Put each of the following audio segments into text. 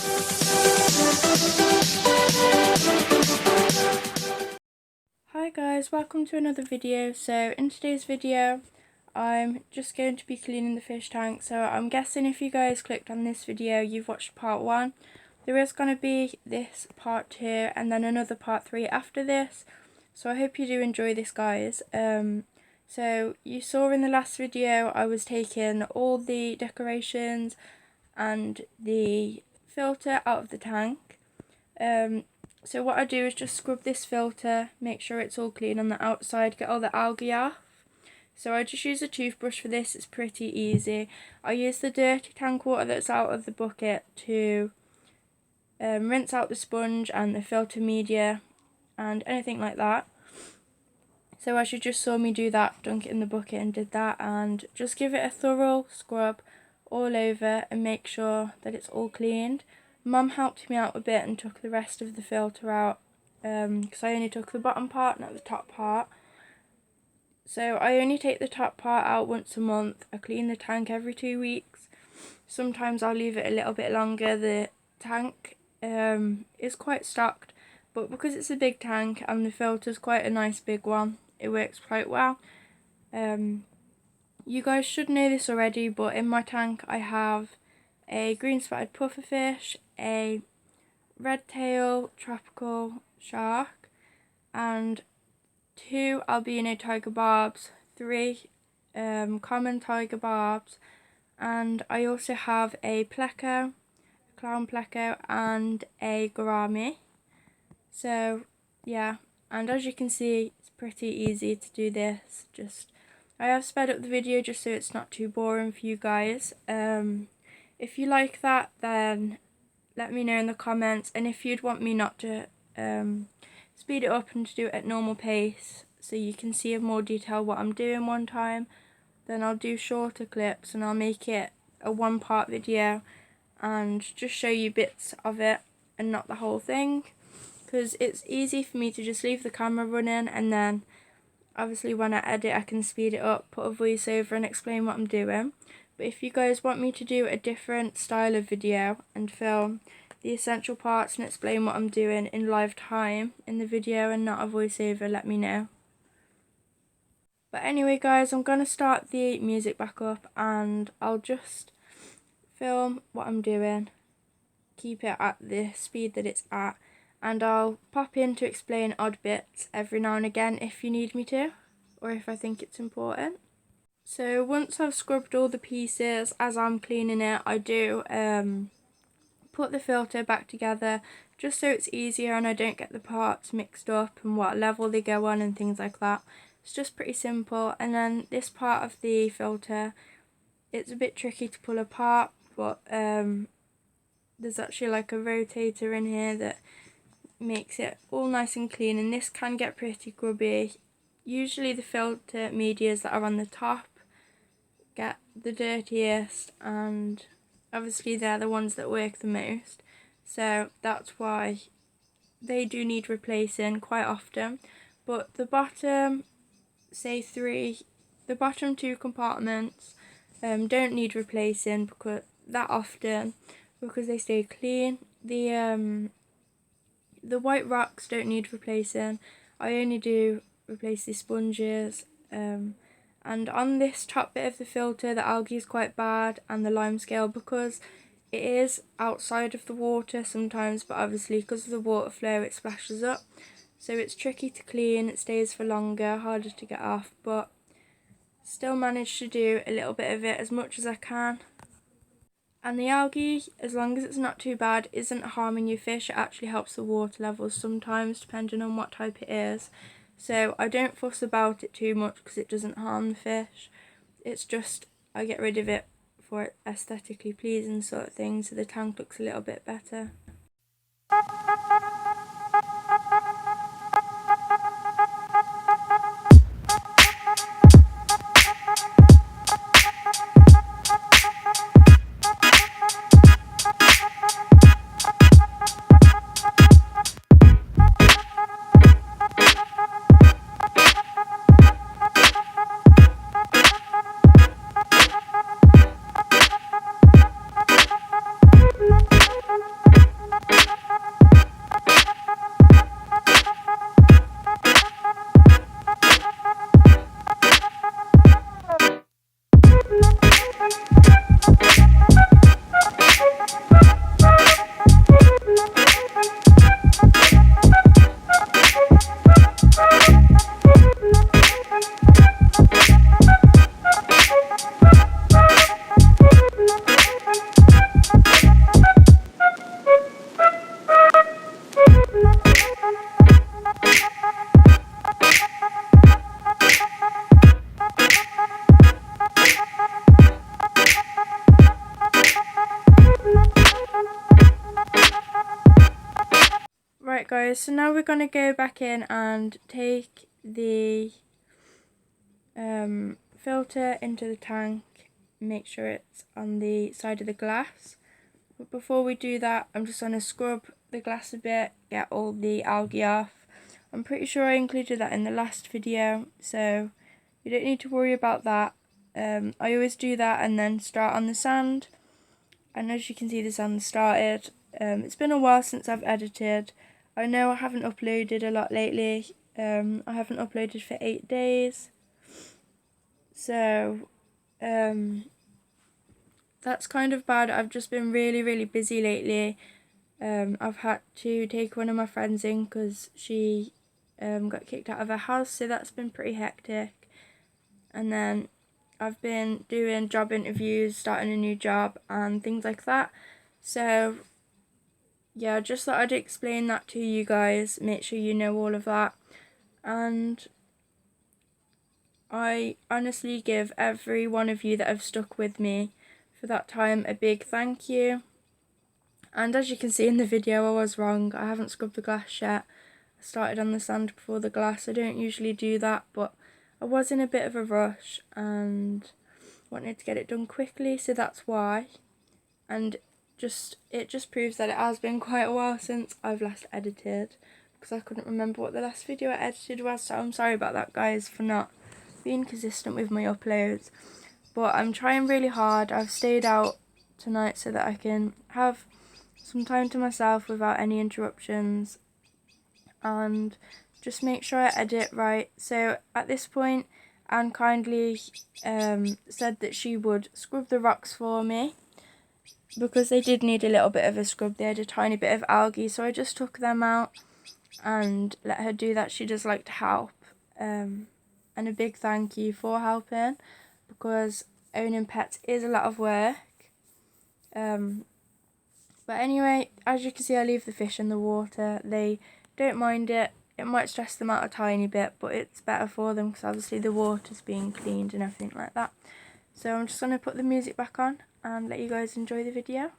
Hi guys, welcome to another video. So in today's video I'm just going to be cleaning the fish tank. So I'm guessing if you guys clicked on this video you've watched part 1. There is going to be this part 2 and then another part 3 after this. So I hope you do enjoy this, guys. So you saw in the last video I was taking all the decorations and the filter out of the tank. So what I do is just scrub this filter, make sure it's all clean on the outside, get all the algae off. So I just use a toothbrush for this, it's pretty easy. I use the dirty tank water that's out of the bucket to rinse out the sponge and the filter media and anything like that. So as you just saw me do that, dunk it in the bucket and did that, and just give it a thorough scrub all over and make sure that it's all cleaned. Mum helped me out a bit and took the rest of the filter out because I only took the bottom part, not the top part. So I only take the top part out once a month. I clean the tank every 2 weeks. Sometimes I'll leave it a little bit longer. The tank is quite stocked, but because it's a big tank and the filter's quite a nice big one, it works quite well. You guys should know this already, but in my tank I have a green spotted pufferfish, a red tail tropical shark, and 2 albino tiger barbs, 3 common tiger barbs, and I also have a pleco, clown pleco, and a gourami. So yeah, and as you can see it's pretty easy to do this. I have sped up the video just so it's not too boring for you guys. If you like that, then let me know in the comments, and if you'd want me not to speed it up and to do it at normal pace so you can see in more detail what I'm doing one time, then I'll do shorter clips and I'll make it a 1-part video and just show you bits of it and not the whole thing, because it's easy for me to just leave the camera running and then obviously when I edit I can speed it up, put a voiceover and explain what I'm doing. But if you guys want me to do a different style of video and film the essential parts and explain what I'm doing in live time in the video and not a voiceover, let me know. But anyway guys, I'm going to start the music back up and I'll just film what I'm doing, keep it at the speed that it's at, and I'll pop in to explain odd bits every now and again if you need me to, or if I think it's important. So once I've scrubbed all the pieces, as I'm cleaning it, I do put the filter back together just so it's easier and I don't get the parts mixed up and what level they go on and things like that. It's just pretty simple. And then this part of the filter, it's a bit tricky to pull apart, but there's actually like a rotator in here that makes it all nice and clean, and this can get pretty grubby. Usually the filter medias that are on the top get the dirtiest, and obviously they're the ones that work the most, so that's why they do need replacing quite often. But the bottom, say 3, the bottom 2 compartments don't need replacing because that often, because they stay clean. The white rocks don't need replacing. I only do replace the sponges, and on this top bit of the filter the algae is quite bad, and the lime scale, because it is outside of the water sometimes, but obviously because of the water flow it splashes up, so it's tricky to clean, it stays for longer, harder to get off, but still manage to do a little bit of it as much as I can. And the algae, as long as it's not too bad, isn't harming your fish. It actually helps the water levels sometimes depending on what type it is. So I don't fuss about it too much because it doesn't harm the fish. It's just I get rid of it for aesthetically pleasing sort of thing, so the tank looks a little bit better. Alright guys, so now we're going to go back in and take the filter into the tank, make sure it's on the side of the glass. But before we do that, I'm just going to scrub the glass a bit, get all the algae off. I'm pretty sure I included that in the last video, so you don't need to worry about that. I always do that and then start on the sand. And as you can see, the sand started. It's been a while since I've edited. I know I haven't uploaded a lot lately. I haven't uploaded for 8 days. So, that's kind of bad. I've just been really busy lately. I've had to take one of my friends in because she got kicked out of her house, so that's been pretty hectic. And then I've been doing job interviews, starting a new job and things like that. So yeah, just thought I'd explain that to you guys, make sure you know all of that. And I honestly give every one of you that have stuck with me for that time a big thank you. And as you can see in the video, I was wrong. I haven't scrubbed the glass yet. I started on the sand before the glass. I don't usually do that, but I was in a bit of a rush and wanted to get it done quickly, so that's why. And it just proves that it has been quite a while since I've last edited, because I couldn't remember what the last video I edited was, so I'm sorry about that guys for not being consistent with my uploads. But I'm trying really hard. I've stayed out tonight so that I can have some time to myself without any interruptions and just make sure I edit right. So at this point, Anne kindly said that she would scrub the rocks for me because they did need a little bit of a scrub. They had a tiny bit of algae, so I just took them out and let her do that. She does like to help, and a big thank you for helping, because owning pets is a lot of work. But anyway, as you can see, I leave the fish in the water. They don't mind it. It might stress them out a tiny bit, but it's better for them because obviously the water's being cleaned and everything like that. So I'm just going to put the music back on and let you guys enjoy the video.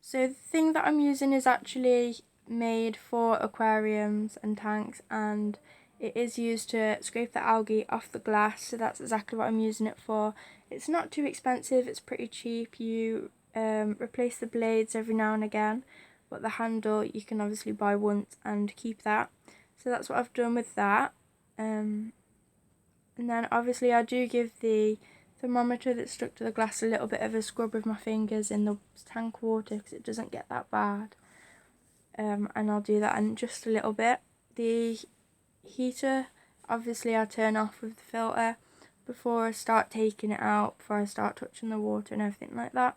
So the thing that I'm using is actually made for aquariums and tanks, and it is used to scrape the algae off the glass, so that's exactly what I'm using it for. It's not too expensive, it's pretty cheap. You replace the blades every now and again, but the handle you can obviously buy once and keep that. So that's what I've done with that. And then obviously I do give the thermometer that's stuck to the glass a little bit of a scrub with my fingers in the tank water because it doesn't get that bad. And I'll do that in just a little bit. The heater, obviously I turn off with the filter before I start taking it out, before I start touching the water and everything like that.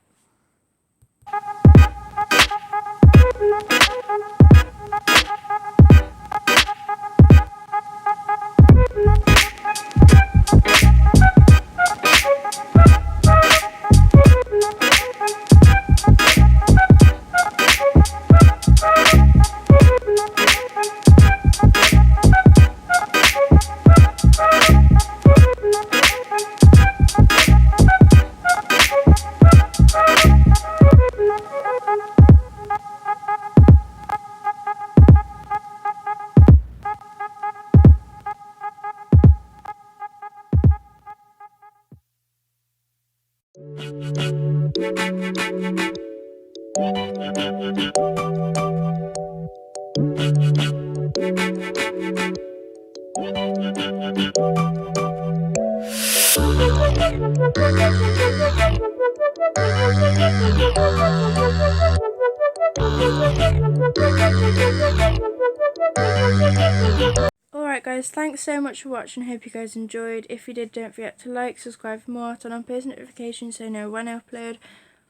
Alright guys, thanks so much for watching. Hope you guys enjoyed. If you did, don't forget to like, subscribe for more, turn on post notifications so you know when I upload.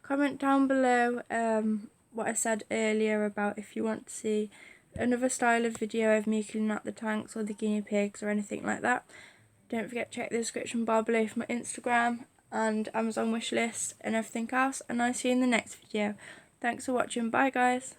Comment down below what I said earlier about if you want to see another style of video of me cleaning out the tanks or the guinea pigs or anything like that. Don't forget to check the description bar below for my Instagram and Amazon wishlist and everything else, and I'll see you in the next video. Thanks for watching. Bye guys.